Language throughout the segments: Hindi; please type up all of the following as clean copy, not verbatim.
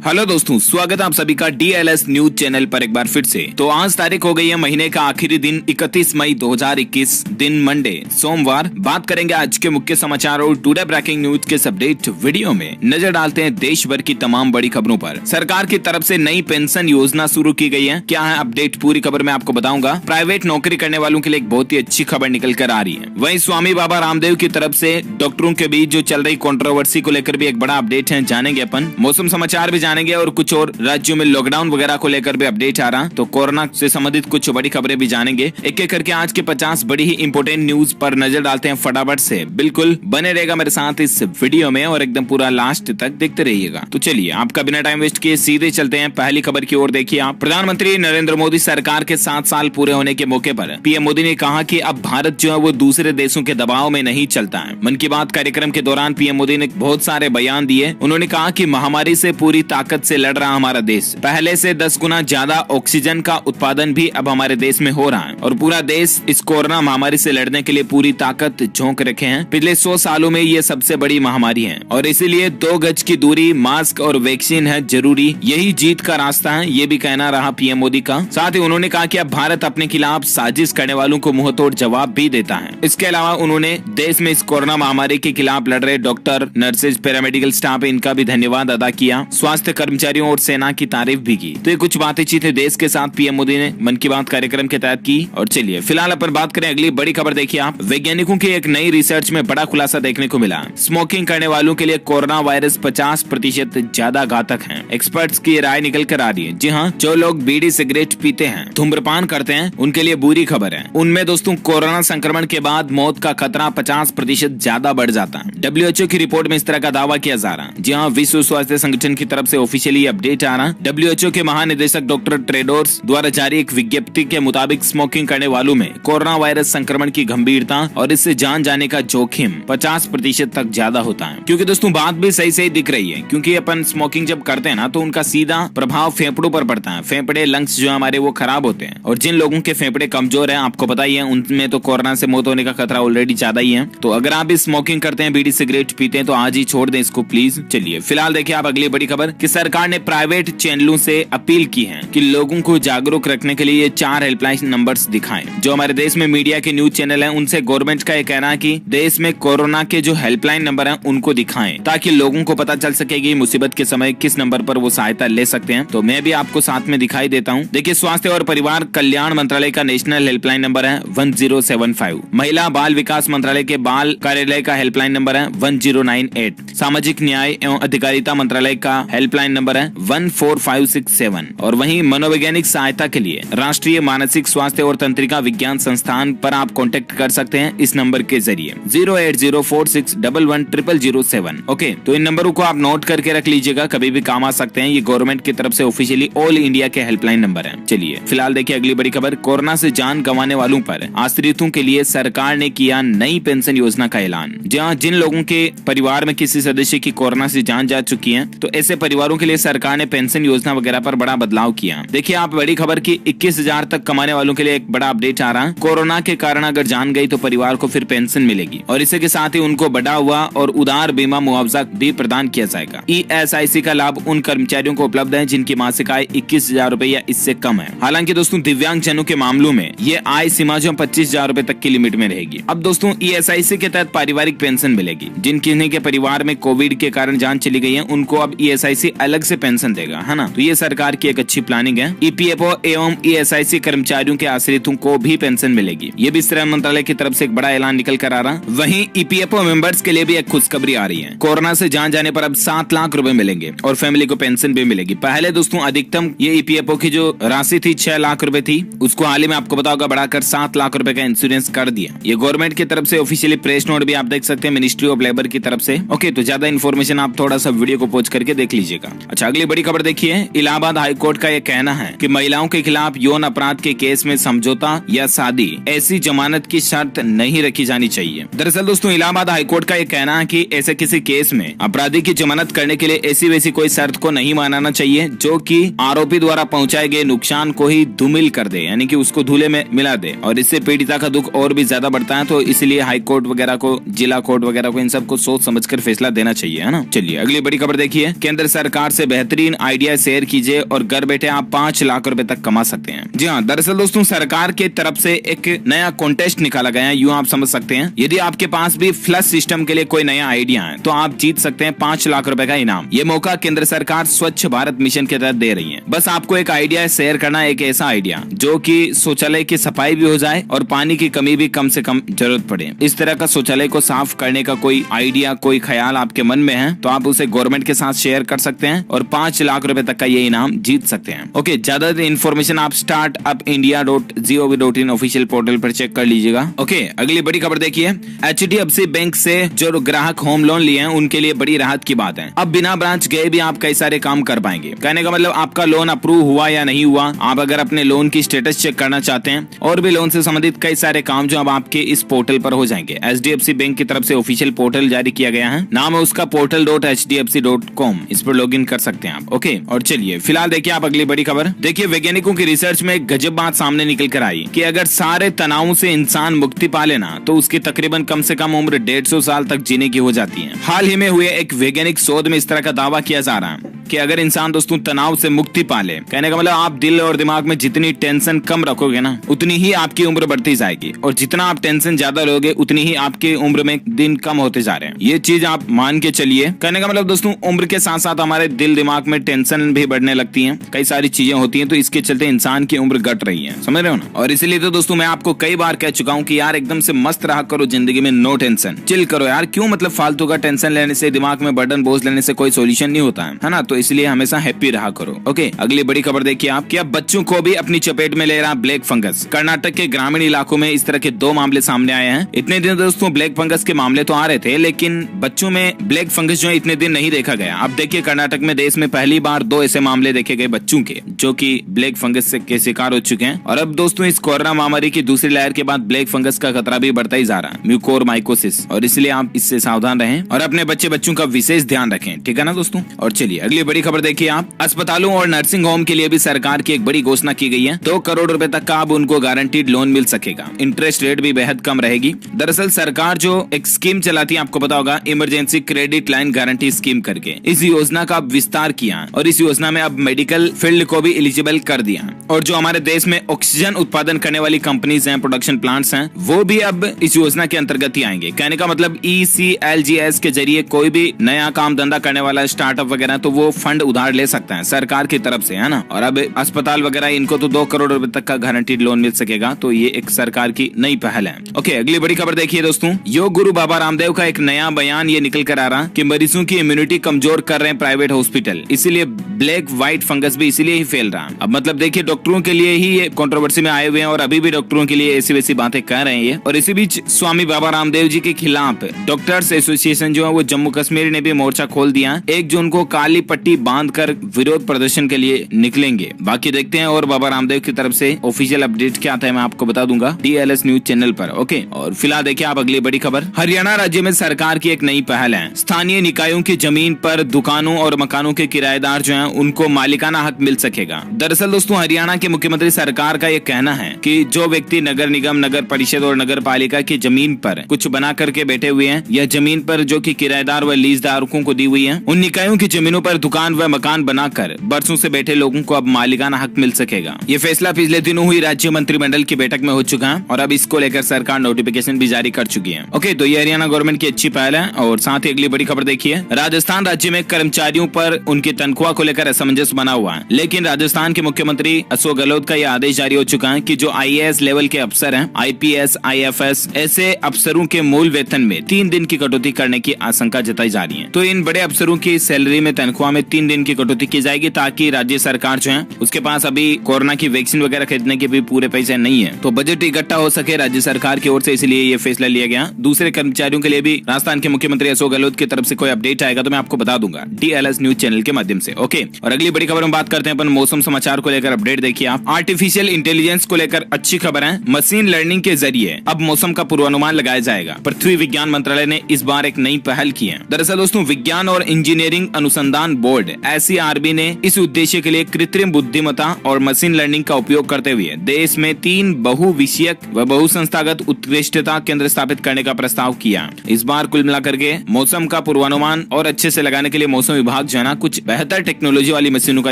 हेलो दोस्तों, स्वागत है आप सभी का DLS न्यूज चैनल पर एक बार फिर से। तो आज तारीख हो गई है महीने का आखिरी दिन 31 मई 2021 दिन मंडे सोमवार। बात करेंगे आज के मुख्य समाचार और टुडे ब्रेकिंग न्यूज के अपडेट वीडियो में नजर डालते हैं देश भर की तमाम बड़ी खबरों पर। सरकार की तरफ से नई पेंशन योजना शुरू की गई है। क्या है अपडेट, पूरी खबर मैं आपको बताऊंगा। प्राइवेट नौकरी करने वालों के लिए एक बहुत ही अच्छी खबर निकल कर आ रही है। वहीं स्वामी बाबा रामदेव की तरफ से डॉक्टरों के बीच जो चल रही कंट्रोवर्सी को लेकर भी एक बड़ा अपडेट है, जानेंगे अपन। मौसम समाचार भी जानेंगे और कुछ और राज्यों में लॉकडाउन वगैरह को लेकर भी अपडेट आ रहा, तो कोरोना से संबंधित कुछ बड़ी खबरें भी जानेंगे। एक एक करके आज के 50 बड़ी ही इंपोर्टेंट न्यूज पर नजर डालते हैं फटाफट से। बिल्कुल बने रहेगा मेरे साथ इस वीडियो में और एकदम पूरा लास्ट तक देखते रहिएगा। तो चलिए आपका बिना टाइम वेस्ट किए सीधे चलते हैं पहली खबर की ओर। देखिए आप, प्रधानमंत्री नरेंद्र मोदी सरकार के 7 साल पूरे होने के मौके पर पीएम मोदी ने कहा कि अब भारत जो है वो दूसरे देशों के दबाव में नहीं चलता है। मन की बात कार्यक्रम के दौरान पीएम मोदी ने बहुत सारे बयान दिए। उन्होंने कहा कि महामारी से पूरी ताकत से लड़ रहा हमारा देश, पहले से 10 गुना ज्यादा ऑक्सीजन का उत्पादन भी अब हमारे देश में हो रहा है और पूरा देश इस कोरोना महामारी से लड़ने के लिए पूरी ताकत झोंक रखे हैं। पिछले 100 सालों में ये सबसे बड़ी महामारी है और इसीलिए 2 गज की दूरी, मास्क और वैक्सीन है जरूरी। यही जीत का रास्ता है, ये भी कहना रहा पीएम मोदी का। साथ ही उन्होंने कहा कि अब भारत अपने खिलाफ साजिश करने वालों को मुंहतोड़ जवाब भी देता है। इसके अलावा उन्होंने देश में इस कोरोना महामारी के खिलाफ लड़ रहे डॉक्टर, नर्सेज, पैरामेडिकल स्टाफ, इनका भी धन्यवाद अदा किया। स्वास्थ्य कर्मचारियों और सेना की तारीफ भी की। तो ये कुछ बातें चीतें देश के साथ पीएम मोदी ने मन की बात कार्यक्रम के तहत की। और चलिए फिलहाल अपन बात करें अगली बड़ी खबर। देखिए आप, वैज्ञानिकों की एक नई रिसर्च में बड़ा खुलासा देखने को मिला। स्मोकिंग करने वालों के लिए कोरोना वायरस 50% ज्यादा घातक है। एक्सपर्ट्स की राय निकल कर आ रही है। जी हाँ, जो लोग बीड़ी सिगरेट पीते हैं, धूम्रपान करते हैं, उनके लिए बुरी खबर है। उनमें दोस्तों कोरोना संक्रमण के बाद मौत का खतरा 50% ज्यादा बढ़ जाता है। WHO की रिपोर्ट में इस तरह का दावा किया जा रहा है। जी हाँ, विश्व स्वास्थ्य संगठन की तरफ से ऑफिशियली अपडेट आ रहा है। WHO के महानिदेशक डॉक्टर टेड्रोस द्वारा जारी एक विज्ञप्ति के मुताबिक स्मोकिंग करने वालों में कोरोना वायरस संक्रमण की गंभीरता और इससे जान जाने का जोखिम 50% तक ज्यादा होता है। क्योंकि दोस्तों बात भी सही सही दिख रही है, क्योंकि अपन स्मोकिंग जब करते हैं ना तो उनका सीधा प्रभाव फेफड़ों पर पड़ता है। फेफड़े, लंग्स जो हमारे वो खराब होते हैं और जिन लोगों के फेफड़े कमजोर है, आपको पता ही है, उनमें तो कोरोना से मौत होने का खतरा ऑलरेडी ज्यादा ही है। तो अगर आप भी स्मोकिंग करते हैं, बीड़ी सिगरेट पीते हैं, तो आज ही छोड़ दें इसको प्लीज। चलिए फिलहाल देखिए आप अगली बड़ी खबर कि सरकार ने प्राइवेट चैनलों से अपील की है कि लोगों को जागरूक रखने के लिए ये 4 हेल्पलाइन नंबर्स दिखाएं। जो हमारे देश में मीडिया के न्यूज चैनल हैं, उनसे गवर्नमेंट का ये कहना है कि देश में कोरोना के जो हेल्पलाइन नंबर हैं उनको दिखाएं, ताकि लोगों को पता चल सके कि मुसीबत के समय किस नंबर पर वो सहायता ले सकते हैं। तो मैं भी आपको साथ में दिखाई देता हूँ। देखिए, स्वास्थ्य और परिवार कल्याण मंत्रालय का नेशनल हेल्पलाइन नंबर है 1075। महिला बाल विकास मंत्रालय के बाल कार्यालय का हेल्पलाइन नंबर है 1098। सामाजिक न्याय एवं अधिकारिता मंत्रालय का हेल्पलाइन नंबर है 14567। और वहीं मनोवैज्ञानिक सहायता के लिए राष्ट्रीय मानसिक स्वास्थ्य और तंत्रिका विज्ञान संस्थान पर आप कांटेक्ट कर सकते हैं इस नंबर के जरिए 08046110007। ओके, तो इन नंबरों को आप नोट करके रख लीजिएगा, कभी भी काम आ सकते हैं। ये गवर्नमेंट की तरफ से ऑफिशियली ऑल इंडिया के हेल्पलाइन नंबर है। चलिए फिलहाल देखिए अगली बड़ी खबर। कोरोना से जान गंवाने वालों पर आश्रितों के लिए सरकार ने किया नई पेंशन योजना का ऐलान। जहाँ जिन लोगों के परिवार में किसी सदस्य की कोरोना से जान जा चुकी है, तो ऐसे परिवारों के लिए सरकार ने पेंशन योजना वगैरह पर बड़ा बदलाव किया। देखिए आप, बड़ी खबर की 21,000 तक कमाने वालों के लिए एक बड़ा अपडेट आ रहा है। कोरोना के कारण अगर जान गई तो परिवार को फिर पेंशन मिलेगी और इसी के साथ ही उनको बढ़ा हुआ और उदार बीमा मुआवजा भी प्रदान किया जाएगा। ESIC का लाभ उन कर्मचारियों को उपलब्ध है जिनकी मासिक आय 21,000 रूपए या इससे कम है। हालांकि दोस्तों दिव्यांग जनों के मामलों में ये आय सीमा जो 25,000 रूपए तक की लिमिट में रहेगी। अब दोस्तों ESIC के तहत पारिवारिक पेंशन मिलेगी। जिन किन्हीं के परिवार में कोविड के कारण जान चली गई है, उनको अब ESIC अलग से पेंशन देगा, है ना। तो ये सरकार की एक अच्छी प्लानिंग है। EPFO एवं ESIC कर्मचारियों के आश्रितों को भी पेंशन मिलेगी। ये भी श्रम मंत्रालय की तरफ से एक बड़ा ऐलान निकल कर आ रहा। वहीं EPFO मेंबर्स के लिए भी एक खुशखबरी आ रही है। कोरोना से जान जाने पर अब 7 लाख रुपए मिलेंगे और फैमिली को पेंशन भी मिलेगी। पहले दोस्तों अधिकतम ये EPFO की जो राशि थी 6 लाख रुपए थी, उसको हाल ही में आपको पता होगा बढ़ाकर 7 लाख रुपए का इंश्योरेंस कर दिया। ये गवर्नमेंट की तरफ से ऑफिशियली प्रेस नोट भी आप देख सकते हैं, मिनिस्ट्री ऑफ लेबर की तरफ से। ओके, तो ज्यादा इन्फॉर्मेशन आप थोड़ा सा वीडियो को पॉज करके देख लीजिएगा। अच्छा, अगली बड़ी खबर देखिए। इलाहाबाद हाईकोर्ट का यह कहना है कि महिलाओं के खिलाफ यौन अपराध के केस में समझौता या शादी ऐसी जमानत की शर्त नहीं रखी जानी चाहिए। दरअसल दोस्तों इलाहाबाद हाईकोर्ट का यह कहना है कि ऐसे किसी केस में अपराधी की जमानत करने के लिए ऐसी वैसी कोई शर्त को नहीं मानना चाहिए जो कि आरोपी द्वारा पहुंचाए गए नुकसान को ही धूमिल कर दे, यानी कि उसको धूले में मिला दे, और इससे पीड़िता का दुख और भी ज्यादा बढ़ता है। तो इसलिए हाईकोर्ट वगैरह को, जिला कोर्ट वगैरह को इन सबको सोच समझकर फैसला देना चाहिए, है ना। चलिए अगली बड़ी खबर देखिए। केंद्र सरकार सरकार से बेहतरीन आइडिया शेयर कीजिए और घर बैठे आप 5 लाख रुपए तक कमा सकते हैं। जी हाँ, दरअसल दोस्तों सरकार के तरफ से एक नया कॉन्टेस्ट निकाला गया है, यूँ आप समझ सकते हैं। यदि आपके पास भी फ्लश सिस्टम के लिए कोई नया आइडिया है तो आप जीत सकते हैं 5 लाख रुपए का इनाम। ये मौका केंद्र सरकार स्वच्छ भारत मिशन के तहत दे रही है। बस आपको एक आइडिया शेयर करना, एक ऐसा आइडिया जो कि शौचालय की सफाई भी हो जाए और पानी की कमी भी कम से कम जरूरत पड़े। इस तरह का शौचालय को साफ करने का कोई आइडिया, कोई ख्याल आपके मन में है तो आप उसे गवर्नमेंट के साथ शेयर कर सकते हैं और 5 लाख रुपए तक का ये इनाम जीत सकते हैं। ओके, ज्यादा इन्फॉर्मेशन आप startupindia.gov.in ऑफिशियल पोर्टल पर चेक कर लीजिएगा। ओके, अगली बड़ी खबर देखिए। HDFC बैंक से जो ग्राहक होम लोन लिए हैं उनके लिए बड़ी राहत की बात है। अब बिना ब्रांच गए भी आप कई सारे काम कर पाएंगे। कहने का मतलब आपका लोन अप्रूव हुआ या नहीं हुआ, आप अगर अपने लोन की स्टेटस चेक करना चाहते हैं और भी लोन से संबंधित कई सारे काम जो अब आपके इस पोर्टल पर हो जाएंगे। HDFC बैंक की तरफ से ऑफिशियल पोर्टल जारी किया गया है, नाम है उसका portal.hdfc.com। इस पर लॉगिन कर सकते हैं आप। ओके, और चलिए फिलहाल देखिए आप अगली बड़ी खबर। देखिए, वैज्ञानिकों की रिसर्च में एक गजब बात सामने निकल कर आई कि अगर सारे तनावों से इंसान मुक्ति पा लेना तो उसकी तकरीबन कम से कम उम्र 150 साल तक जीने की हो जाती है। हाल ही में हुए एक वैज्ञानिक शोध में इस तरह का दावा किया जा रहा है कि अगर इंसान दोस्तों तनाव से मुक्ति पा ले, कहने का मतलब आप दिल और दिमाग में जितनी टेंशन कम रखोगे ना उतनी ही आपकी उम्र बढ़ती जाएगी, और जितना आप टेंशन ज्यादा लोगे उतनी ही आपकी उम्र में दिन कम होते जा रहे हैं। ये चीज आप मान के चलिए। कहने का मतलब दोस्तों उम्र के साथ साथ हमारे दिल दिमाग में टेंशन भी बढ़ने लगती है, कई सारी चीजें होती है, तो इसके चलते इंसान की उम्र घट रही है, समझ रहे हो ना। और इसीलिए तो दोस्तों मैं आपको कई बार कह चुका हूँ कि यार एकदम से मस्त रहा करो जिंदगी में, नो टेंशन, चिल करो यार। क्यों मतलब फालतू का टेंशन लेने से, दिमाग में बर्डन बोझ लेने से कोई सोल्यूशन नहीं होता है ना। तो इसलिए हमेशा हैप्पी रहा करो। ओके, अगली बड़ी खबर देखिए आप कि अब बच्चों को भी अपनी चपेट में ले रहा ब्लैक फंगस। कर्नाटक के ग्रामीण इलाकों में इस तरह के 2 मामले सामने आए हैं। इतने दिन दोस्तों ब्लैक फंगस के मामले तो आ रहे थे, लेकिन बच्चों में ब्लैक फंगस जो है इतने दिन नहीं देखा गया। अब देखिए कर्नाटक में देश में पहली बार 2 ऐसे मामले देखे गए बच्चों के जो कि ब्लैक फंगस के शिकार हो चुके हैं। और अब दोस्तों इस कोरोना महामारी की दूसरी लहर के बाद ब्लैक फंगस का खतरा भी बढ़ता ही जा रहा है, म्यूकोरमाइकोसिस, और इसलिए आप इससे सावधान रहें और अपने बच्चों का विशेष ध्यान रखें, ठीक है ना दोस्तों। और चलिए अगली बड़ी खबर देखिए आप। अस्पतालों और नर्सिंग होम के लिए भी सरकार की एक बड़ी घोषणा की गई है। 2 करोड़ रुपए तक का अब उनको गारंटीड लोन मिल सकेगा। इंटरेस्ट रेट भी बेहद कम रहेगी। दरअसल सरकार जो एक स्कीम चलाती है, आपको पता होगा, emergency credit line guarantee scheme करके, इस योजना का अब विस्तार किया और इस योजना में अब मेडिकल फील्ड को भी एलिजिबल कर दिया। और जो हमारे देश में ऑक्सीजन उत्पादन करने वाली कंपनीज हैं, प्रोडक्शन प्लांट्स हैं, वो भी अब इस योजना के अंतर्गत ही आएंगे। कहने का मतलब ECLGS के जरिए कोई भी नया काम धंधा करने वाला स्टार्टअप वगैरह तो वो फंड उधार ले सकता है सरकार की तरफ से, है ना। और अब अस्पताल वगैरह इनको तो 2 करोड़ रुपए तक का गारंटीड लोन मिल सकेगा। तो ये एक सरकार की नई पहल है। ओके, अगली बड़ी खबर देखिए दोस्तों। योग गुरु बाबा रामदेव का एक नया बयान ये निकल कर आ रहा कि मरीजों की इम्यूनिटी कमजोर कर रहे हैं प्राइवेट हॉस्पिटल, इसीलिए ब्लैक व्हाइट फंगस भी इसीलिए ही फैल रहा है। अब मतलब देखिए डॉक्टरों के लिए ही ये कंट्रोवर्सी में आए हुए हैं और अभी भी डॉक्टरों के लिए ऐसी वैसी बातें कह रहे हैं ये। और इसी बीच स्वामी बाबा रामदेव जी के खिलाफ डॉक्टर्स एसोसिएशन जो है वो जम्मू कश्मीर ने भी मोर्चा खोल दिया। 1 जून को काली पट्टी बांधकर विरोध प्रदर्शन के लिए निकलेंगे। बाकी देखते हैं और बाबा रामदेव की तरफ से ऑफिशियल अपडेट क्या आता है मैं आपको बता दूंगा DLS न्यूज चैनल पर। ओके, और फिलहाल देखिए आप अगली बड़ी खबर। हरियाणा राज्य में सरकार की एक नई पहल है। स्थानीय निकायों की जमीन पर दुकानों और मकानों के किराएदार जो हैं उनको मालिकाना हक मिल सकेगा। दरअसल दोस्तों हरियाणा के मुख्यमंत्री सरकार का ये कहना है कि जो व्यक्ति नगर निगम, नगर परिषद और नगर पालिका की जमीन पर कुछ बना करके बैठे हुए हैं या जमीन पर जो कि किराएदार व लीजदारों को दी हुई है, उन निकायों की जमीनों पर दुकान व मकान बनाकर बरसों से बैठे लोगों को अब मालिकाना हक मिल सकेगा। ये फैसला पिछले दिनों हुई राज्य मंत्रिमंडल की बैठक में हो चुका है और अब इसको लेकर सरकार नोटिफिकेशन भी जारी कर चुकी है। ओके, तो ये हरियाणा गवर्नमेंट की अच्छी पहल है। और साथ ही अगली बड़ी खबर देखिए। राजस्थान राज्य में कर्मचारियों पर उनकी तनख्वाह को लेकर असमंजस बना हुआ है, लेकिन राजस्थान के मुख्यमंत्री अशोक गहलोत का यह आदेश जारी हो चुका है कि जो IAS लेवल के अफसर हैं, IPS, IFS ऐसे अफसरों के मूल वेतन में 3 दिन की कटौती करने की आशंका जताई जा रही है। तो इन बड़े अफसरों की सैलरी में, तनख्वाह में 3 दिन की कटौती की जाएगी ताकि राज्य सरकार जो है उसके पास अभी कोरोना की वैक्सीन वगैरह खरीदने के भी पूरे पैसे नहीं है, तो बजट इकट्ठा हो सके राज्य सरकार की ओर से, इसलिए ये फैसला लिया गया। दूसरे कर्मचारियों के लिए भी राजस्थान के मुख्यमंत्री अशोक गहलोत की तरफ से कोई अपडेट आएगा तो मैं आपको बता दूंगा DLS न्यूज चैनल के माध्यम से। ओके, और अगली बड़ी खबर में बात करते हैं अपन मौसम समाचार को लेकर अपडेट अपडेट देखिए आप। आर्टिफिशियल इंटेलिजेंस को लेकर अच्छी खबर है। मशीन लर्निंग के जरिए अब मौसम का पूर्वानुमान लगाया जाएगा। पृथ्वी विज्ञान मंत्रालय ने इस बार एक नई पहल की है। दरअसल दोस्तों, विज्ञान और इंजीनियरिंग अनुसंधान बोर्ड SERB ने इस उद्देश्य के लिए कृत्रिम बुद्धिमत्ता और मशीन लर्निंग का उपयोग करते हुए देश में 3 बहुविषयक व बहुसंस्थागत उत्कृष्टता केंद्र स्थापित करने का प्रस्ताव किया। इस बार कुल मिलाकर के मौसम का पूर्वानुमान और अच्छे से लगाने के लिए मौसम विभाग जो है ना कुछ बेहतर टेक्नोलॉजी वाली मशीनों का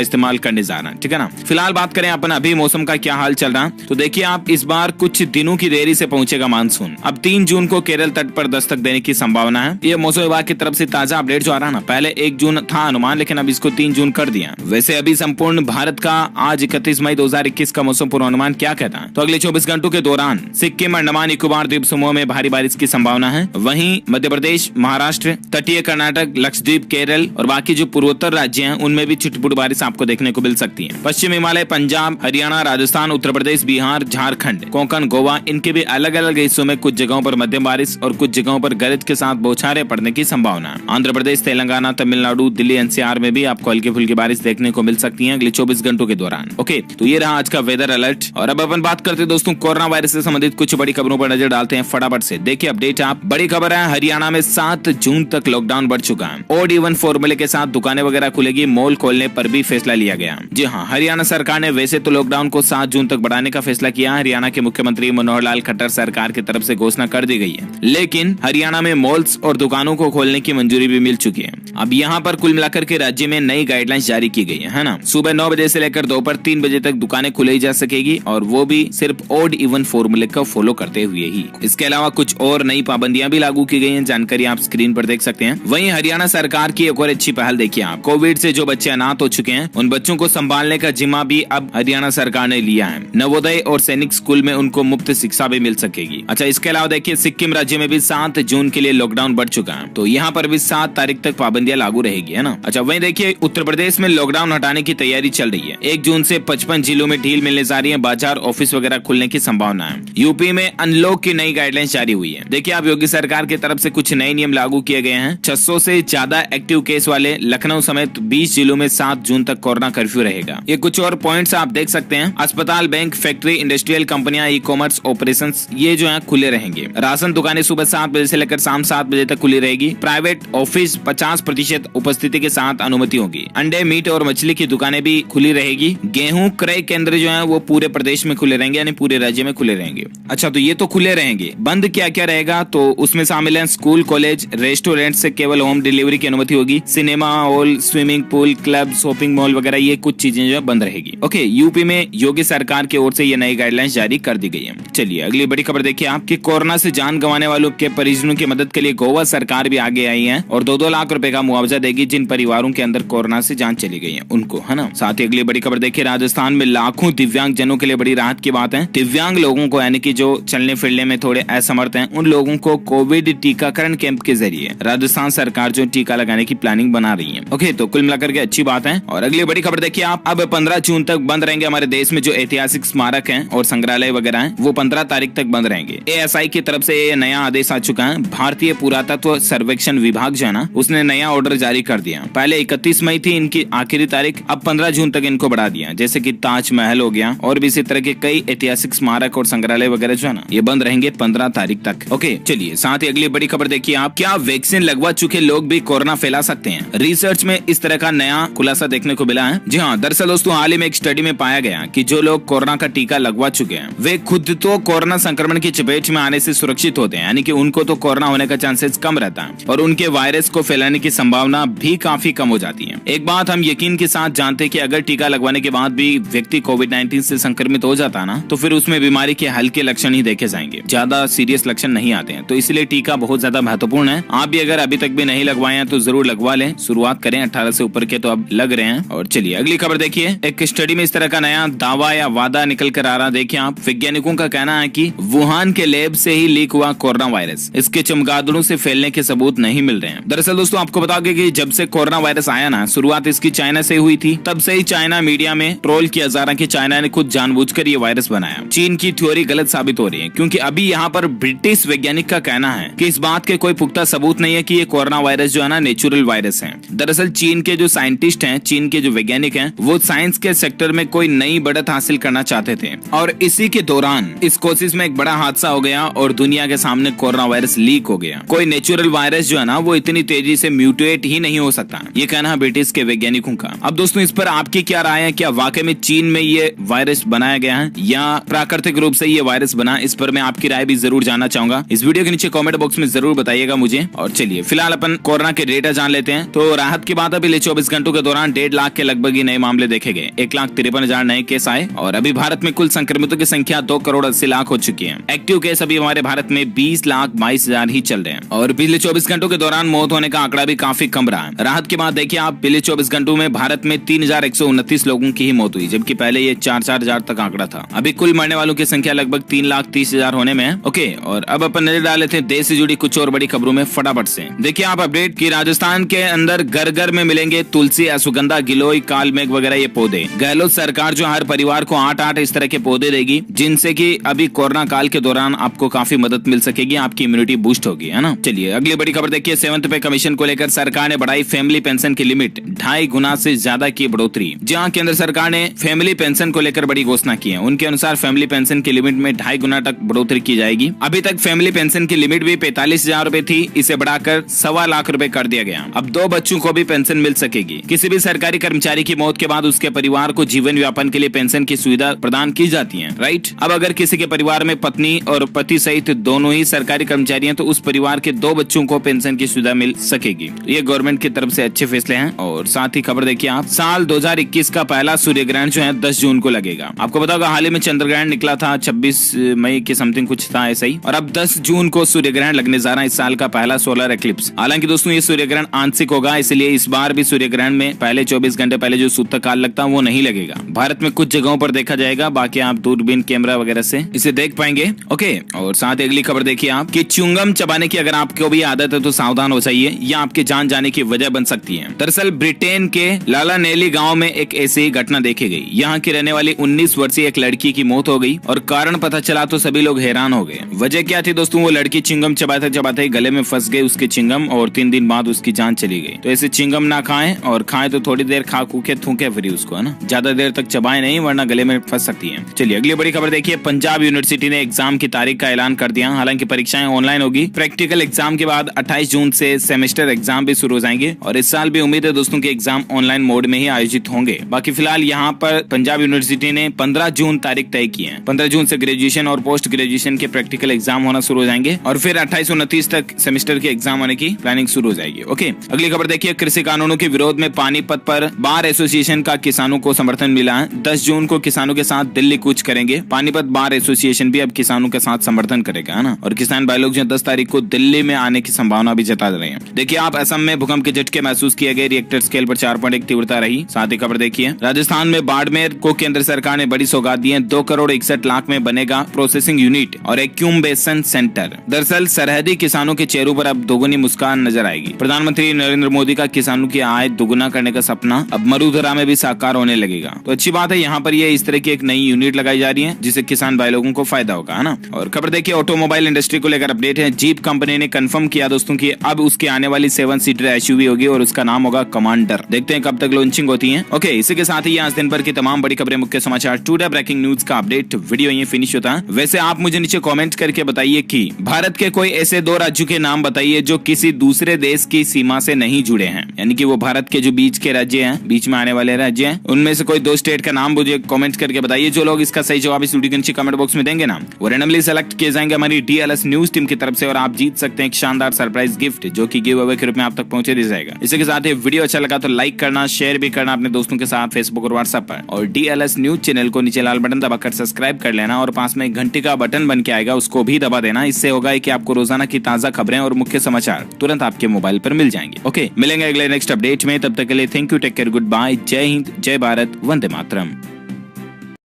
इस्तेमाल करने जा रहा है। ठीक है ना। फिलहाल बात करें अपन अभी मौसम का क्या हाल चल रहा है, तो देखिए आप, इस बार कुछ दिनों की देरी से पहुंचेगा मानसून। अब 3 जून को केरल तट पर दस्तक देने की संभावना है। ये मौसम विभाग की तरफ से ताजा अपडेट जो आ रहा है ना, पहले 1 जून था अनुमान, लेकिन अब इसको 3 जून कर दिया। वैसे अभी संपूर्ण भारत का आज 31 मई 2021 का मौसम पूर्वानुमान क्या कहता है, तो अगले 24 घंटों के दौरान सिक्किम, अंडमान निकोबार द्वीप समूह में भारी बारिश की संभावना है। वहीं मध्य प्रदेश, महाराष्ट्र, तटीय कर्नाटक, लक्षद्वीप, केरल और बाकी जो पूर्वोत्तर राज्य हैं उनमें भी छुटपुट बारिश आपको देखने को मिल सकती है। पश्चिम हिमालय, पंजाब, हरियाणा, राजस्थान, उत्तर प्रदेश, बिहार, झारखंड, कोंकण, गोवा, इनके भी अलग अलग हिस्सों में कुछ जगहों पर मध्यम बारिश और कुछ जगहों पर गरज के साथ बौछारें पड़ने की संभावना है। आंध्र प्रदेश, तेलंगाना, तमिलनाडु, दिल्ली, NCR में भी आपको हल्की फुल्की बारिश देखने को मिल सकती है अगले 24 घंटों के दौरान। ओके, तो ये रहा आज का वेदर अलर्ट। और अब अपन बात करते हैं दोस्तों कोरोना वायरस से संबंधित कुछ बड़ी खबरों पर नजर डालते हैं फटाफट से। देखिए अपडेट आप, बड़ी खबर है, हरियाणा में 7 जून तक लॉकडाउन बढ़ चुका है। ऑड इवन फॉर्मूले के साथ दुकानें वगैरह खुलेगी, मॉल खोलने पर भी फैसला लिया गया। जी हाँ, हरियाणा सरकार ने वैसे तो लॉकडाउन को 7 जून तक बढ़ाने का फैसला किया। हरियाणा के मुख्यमंत्री मनोहर लाल खट्टर सरकार की तरफ से घोषणा कर दी गई है, लेकिन हरियाणा में मॉल्स और दुकानों को खोलने की मंजूरी भी मिल चुकी है। अब यहाँ पर कुल मिलाकर के राज्य में नई गाइडलाइंस जारी की गई है ना। सुबह 9 बजे से लेकर दोपहर 3 बजे तक दुकानें खुलाई जा सकेगी, और वो भी सिर्फ ऑड इवन फॉर्मूले का फॉलो करते हुए ही। इसके अलावा कुछ और नई पाबंदियां भी लागू की गई हैं, जानकारी आप स्क्रीन पर देख सकते हैं। वहीं हरियाणा सरकार की एक और अच्छी पहल देखिए आप, कोविड से जो बच्चे अनाथ हो चुके हैं उन बच्चों को संभालने का जिम्मा भी अब हरियाणा सरकार ने लिया है। नवोदय और सैनिक स्कूल में उनको मुफ्त शिक्षा भी मिल सकेगी। अच्छा, इसके अलावा देखिए सिक्किम राज्य में भी 7 जून के लिए लॉकडाउन बढ़ चुका है, तो यहाँ पर भी 7 तारीख तक पाबंदियां लागू रहेगी, है ना। अच्छा, वहीं देखिए उत्तर प्रदेश में लॉकडाउन हटाने की तैयारी चल रही है। 1 जून से 55 जिलों में ढील मिलने जा रही है, बाजार, ऑफिस वगैरह खुलने की संभावना है। यूपी में अनलॉक की नई गाइडलाइंस जारी हुई है। देखिए आप, योगी सरकार की तरफ से कुछ नए नियम लागू किए गए हैं। 600 से ज्यादा एक्टिव केस वाले लखनऊ समेत 20 जिलों में 7 जून तक कोरोना कर्फ्यू रहेगा। ये कुछ और पॉइंट्स आप देख सकते हैं। अस्पताल, बैंक, फैक्ट्री, इंडस्ट्रियल कंपनियां, ई-कॉमर्स ऑपरेशंस, ये जो है खुले रहेंगे। राशन दुकानें सुबह 7 बजे से लेकर शाम 7 बजे तक खुली रहेगी। प्राइवेट ऑफिस 50% उपस्थिति के साथ अनुमति होगी। अंडे, मीट और मछली की दुकानें भी खुली रहेगी। गेहूं क्रय केंद्र जो है वो पूरे प्रदेश में खुले रहेंगे, यानी पूरे राज्य में खुले रहेंगे। अच्छा, तो ये तो खुले रहेंगे, बंद क्या क्या रहेगा, तो उसमें शामिल है स्कूल, कॉलेज, रेस्टोरेंट से केवल होम डिलीवरी की अनुमति होगी। Cinema hall, swimming pool, club, shopping mall वगैरह ये कुछ चीजें जो है बंद रहेगी। ओके, यूपी में योगी सरकार की ओर से ये नई गाइडलाइंस जारी कर दी गई है। चलिए अगली बड़ी खबर देखिए आपकी, कोरोना से जान गंवाने वालों के परिजनों की मदद के लिए गोवा सरकार भी आगे आई है और 2-2 लाख रुपए का मुआवजा देगी जिन परिवारों के अंदर कोरोना से जान चली गई है उनको, है ना। साथ ही अगली बड़ी खबर देखिए, राजस्थान में लाखों दिव्यांग जनों के लिए बड़ी राहत की बात है। दिव्यांग लोगों को, यानी कि जो चलने फिरने में थोड़े असमर्थ हैं, उन लोगों को कोविड टीकाकरण कैंप के जरिए राजस्थान सरकार जो टीका लगाने की प्लानिंग बना रही है। ओके, तो कुल मिलाकर के अच्छी बात है। और अगली बड़ी खबर देखिए आप, अब 15 जून तक बंद रहेंगे हमारे देश में जो ऐतिहासिक स्मारक हैं और संग्रहालय वगैरह हैं, वो 15 तारीख तक बंद रहेंगे। ASI की तरफ से ये नया आदेश आ चुका है। भारतीय पुरातत्व सर्वेक्षण विभाग जो है ना, उसने नया ऑर्डर जारी कर दिया। पहले 31 मई थी इनकी आखिरी तारीख, अब 15 जून तक इनको बढ़ा दिया। जैसे कि ताजमहल हो गया और भी इसी तरह के कई ऐतिहासिक स्मारक और संग्रहालय वगैरह जो है ना, ये बंद रहेंगे 15 तारीख तक। ओके, चलिए साथ ही अगली बड़ी खबर देखिए आप, क्या वैक्सीन लगवा चुके लोग भी कोरोना फैला सकते हैं? रिसर्च में इस तरह का नया खुलासा देखने को मिला है। जी हाँ, दरअसल दोस्तों हाल ही में एक स्टडी में पाया गया कि जो लोग कोरोना का टीका लगवा चुके हैं वे खुद तो कोरोना संक्रमण की चपेट में आने से सुरक्षित होते हैं, यानी कि उनको तो कोरोना होने का चांसेस कम रहता है और उनके वायरस को फैलाने की संभावना भी काफी कम हो जाती है। एक बात हम यकीन के साथ जानते हैं कि अगर टीका लगवाने के बाद भी व्यक्ति कोविड-19 से संक्रमित हो जाता ना, तो फिर उसमें बीमारी के हल्के लक्षण ही देखे जाएंगे, ज्यादा सीरियस लक्षण नहीं आते हैं। तो इसलिए टीका बहुत ज्यादा महत्वपूर्ण है। आप भी अगर अभी तक भी नहीं लगवाए हैं तो जरूर लगवा लें, शुरुआत करें। 18 से ऊपर के तो अब लग रहे हैं। और चलिए अगली खबर देखिए, एक स्टडी में इस तरह का नया दावा या वादा निकल कर आ रहा। देखिए आप, वैज्ञानिकों का कहना है कि वुहान के लैब से ही लीक हुआ कोरोना वायरस, इसके चमगादड़ों से फैलने के सबूत नहीं मिल रहे हैं। दरअसल दोस्तों आपको बता दें कि जब से कोरोना वायरस आया ना, शुरुआत इसकी चाइना से हुई थी। तब से ही चाइना मीडिया में ट्रोल किया जा रहा है कि चाइना ने खुद जानबूझकर ये वायरस बनाया। चीन की थ्योरी गलत साबित हो रही है, क्योंकि अभी यहाँ पर ब्रिटिश वैज्ञानिक का कहना है कि इस बात के कोई पुख्ता सबूत नहीं है कि ये कोरोना वायरस जो है ना नेचुरल वायरस है। दरअसल चीन के जो साइंटिस्ट हैं, चीन के जो वैज्ञानिक हैं, वो साइंस के सेक्टर में कोई नई बढ़त हासिल करना चाहते थे और इसी के दौरान इस कोशिश में एक बड़ा हादसा हो गया और दुनिया के सामने कोरोना वायरस लीक हो गया। कोई नेचुरल वायरस जो है ना वो इतनी तेजी से म्यूटेट ही नहीं हो सकता, ये कहना है ब्रिटिश के वैज्ञानिकों का। अब दोस्तों इस पर आपकी क्या राय है? क्या वाकई में चीन में ये वायरस बनाया गया है या प्राकृतिक रूप से ये वायरस बना? इस पर मैं आपकी राय भी जरूर जानना चाहूंगा। इस वीडियो के नीचे कमेंट बॉक्स में जरूर बताइएगा मुझे। और चलिए फिलहाल अपन कोरोना के डेटा जान लेते हैं। तो राहत की बात है, पिछले 24 घंटों के दौरान 1.5 लाख के लगभग ही नए मामले देखे गए। 1,53,000 नए केस आए और अभी भारत में कुल संक्रमितों की संख्या 2,80,00,000 हो चुकी है। एक्टिव केस अभी हमारे भारत में 20,22,000 ही चल रहे हैं और पिछले 24 घंटों के दौरान मौत होने का आंकड़ा भी काफी कम रहा है। राहत की बात देखिए आप, पिछले 24 घंटों में भारत में 3,129 लोगों की ही मौत हुई, जबकि पहले ये 4,000 तक आंकड़ा था। अभी कुल मरने वालों की संख्या लगभग 3,30,000 होने में है। ओके, और अब अपन नजर डाल लेते हैं देश से जुड़ी कुछ और बड़ी खबरों में फटाफट से। देखिए आप अपडेट की राजस्थान के अंदर घर घर में मिलेंगे तुलसी, अश्वगंधा, गिलोय, कालमेघ वगैरह ये पौधे। गहलोत सरकार जो हर परिवार को 8 इस तरह के पौधे देगी, जिनसे कि अभी कोरोना काल के दौरान आपको काफी मदद मिल सकेगी, आपकी इम्यूनिटी बूस्ट होगी, है ना। चलिए अगली बड़ी खबर देखिए। 7th पे कमीशन को लेकर सरकार ने बढ़ाई फैमिली पेंशन की लिमिट, 2.5 गुना से ज्यादा की बढ़ोतरी। जहां केंद्र सरकार ने फैमिली पेंशन को लेकर बड़ी घोषणा की है, उनके अनुसार फैमिली पेंशन की लिमिट में 2.5 गुना तक बढ़ोतरी की जाएगी। अभी तक फैमिली पेंशन की लिमिट भी 45,000 रूपए थी, इसे बढ़ाकर 1.25 लाख रूपए कर दिया गया। अब 2 बच्चों को भी पेंशन मिल सकेगी। किसी भी सरकारी कर्मचारी की मौत के बाद उसके परिवार को जीवन यापन के लिए पेंशन की सुविधा प्रदान की जाती है, राइट। अब अगर किसी के परिवार में पत्नी और पति सहित दोनों ही सरकारी कर्मचारी हैं, तो उस परिवार के 2 बच्चों को पेंशन की सुविधा मिल सकेगी। ये गवर्नमेंट की तरफ से अच्छे फैसले हैं। और साथ ही खबर देखिए आप, साल 2021 का पहला सूर्य ग्रहण जो है 10 जून को लगेगा। आपको पता होगा हाल ही में चंद्र ग्रहण निकला था, 26 मई के समथिंग कुछ था ऐसा ही, और अब 10 जून को सूर्य ग्रहण लगने जा रहा है, इस साल का पहला सोलर एक्लिप्स। हालांकि दोस्तों ये सूर्य ग्रहण आंशिक होगा, इसलिए इस बार भी सूर्य ग्रहण में पहले 24 घंटे पहले जो सूतक काल लगता है वो नहीं लगेगा। भारत में कुछ जगहों पर देखा जाएगा, बाकी आप दूरबीन कैमरा वगैरह से इसे देख पाएंगे। ओके, और साथ अगली खबर देखिए आप कि च्युइंगम चबाने की अगर आपको भी आदत है तो सावधान हो जाइए, यह आपके जान जाने की वजह बन सकती है। दरअसल ब्रिटेन के लालानेली गांव में एक ऐसी घटना देखी गई। यहाँ की रहने वाली 19 वर्षीय एक लड़की की मौत हो गई और कारण पता चला तो सभी लोग हैरान हो गए। वजह क्या थी दोस्तों? वो लड़की च्युइंगम चबाते चबाते गले में फंस गई उसके च्युइंगम और 3 दिन बाद उसकी जान चली गई। तो ऐसे च्युइंगम ना खाएं, और खाएं तो थोड़ी देर खा के थूके फिर उसको, है ना, ज्यादा देर तक चबाएं नहीं वरना गले में फंस सकती है। चलिए अगली बड़ी खबर देखिए। पंजाब यूनिवर्सिटी ने एग्जाम की तारीख का ऐलान कर दिया। हालांकि परीक्षाएं ऑनलाइन होगी। प्रैक्टिकल एग्जाम के बाद 28 जून से सेमेस्टर एग्जाम भी शुरू हो जाएंगे और इस साल भी उम्मीद है दोस्तों के एग्जाम ऑनलाइन मोड में ही आयोजित होंगे। बाकी फिलहाल यहाँ पर पंजाब यूनिवर्सिटी ने 15 जून तारीख तय की है। 15 जून से ग्रेजुएशन और पोस्ट ग्रेजुएशन के प्रैक्टिकल एग्जाम होना शुरू हो जाएंगे और फिर 28-29 तक सेमेस्टर के एग्जाम होने की प्लानिंग शुरू हो जाएगी। ओके, अगली खबर देखिए। कृषि कानूनों के विरोध में पानीपत पर बार एसोसिएशन का किसानों को समर्थन मिला है। 10 जून को किसानों के साथ दिल्ली कूच करेंगे। पानीपत बार एसोसिएशन भी अब किसानों के साथ समर्थन करेगा, है ना। और किसान भाई लोग जो 10 तारीख को दिल्ली में आने की संभावना भी जता रहे हैं। देखिए आप, असम में भूकंप के झटके महसूस किए गए, रिएक्टर स्केल पर 4.1 तीव्रता रही। साथ ही खबर देखिए, राजस्थान में बाड़मेर को केंद्र सरकार ने बड़ी सौगात दी है। 2,61,00,000 में बनेगा प्रोसेसिंग यूनिट और एक्यूम्बेशन सेंटर। दरअसल सरहदी किसानों के चेहरों पर अब दोगुनी मुस्कान नजर आएगी। प्रधानमंत्री नरेंद्र मोदी का किसानों की आय दोगुना करने का सपना अब मरुधरा में भी साकार होने लगेगा। तो अच्छी बात है, यहाँ पर ये इस तरह की एक नई यूनिट लगाई जा रही है जिससे किसान भाई लोगों को फायदा होगा, है ना। और खबर देखिए, ऑटोमोबाइल इंडस्ट्री को लेकर अपडेट है। जीप कंपनी ने कंफर्म किया दोस्तों कि अब उसकी आने वाली 7 सीटर एसयूवी होगी और उसका नाम होगा कमांडर। देखते हैं कब तक लॉन्चिंग होती है। ओके, इसी के साथ ही आज दिन भर की तमाम बड़ी खबरें, मुख्य समाचार, टुडे ब्रेकिंग न्यूज का अपडेट वीडियो ये फिनिश होता है। वैसे आप मुझे नीचे कमेंट करके बताइए कि भारत के कोई ऐसे 2 राज्यों के नाम बताइए जो किसी दूसरे देश की सीमा से नहीं जुड़े हैं, यानी कि वो भारत के जो बीच के राज्य हैं, बीच में आने वाले राज्य हैं, उनमें से कोई 2 स्टेट का नाम मुझे कमेंट करके बताइए। जो लोग इसका सही जवाब इस वीडियो के नीचे कमेंट बॉक्स में देंगे ना, वो रैंडमली सेलेक्ट किए जाएंगे हमारी DLS न्यूज टीम की तरफ से और आप जीत सकते हैं एक शानदार सरप्राइज गिफ्ट जो कि गिव अवे के रूप में आप तक पहुंचे दिया जाएगा। इसी के साथ ही वीडियो अच्छा लगा तो लाइक करना, शेयर भी करना अपने दोस्तों के साथ फेसबुक और व्हाट्सएप पर, और DLS न्यूज चैनल को नीचे लाल बटन दबाकर सब्सक्राइब कर लेना और पास में एक घंटे का बटन बन के आएगा उसको भी दबा देना। इससे होगा कि आपको रोजाना की ताजा खबरें और मुख्य समाचार तुरंत आपके मोबाइल पर मिल जाएंगे। ओके, मिलेंगे अगले नेक्स्ट अपडेट में, तब तक के लिए thank you, take care, good bye, जय हिंद, जय भारत, वंदे मातरम।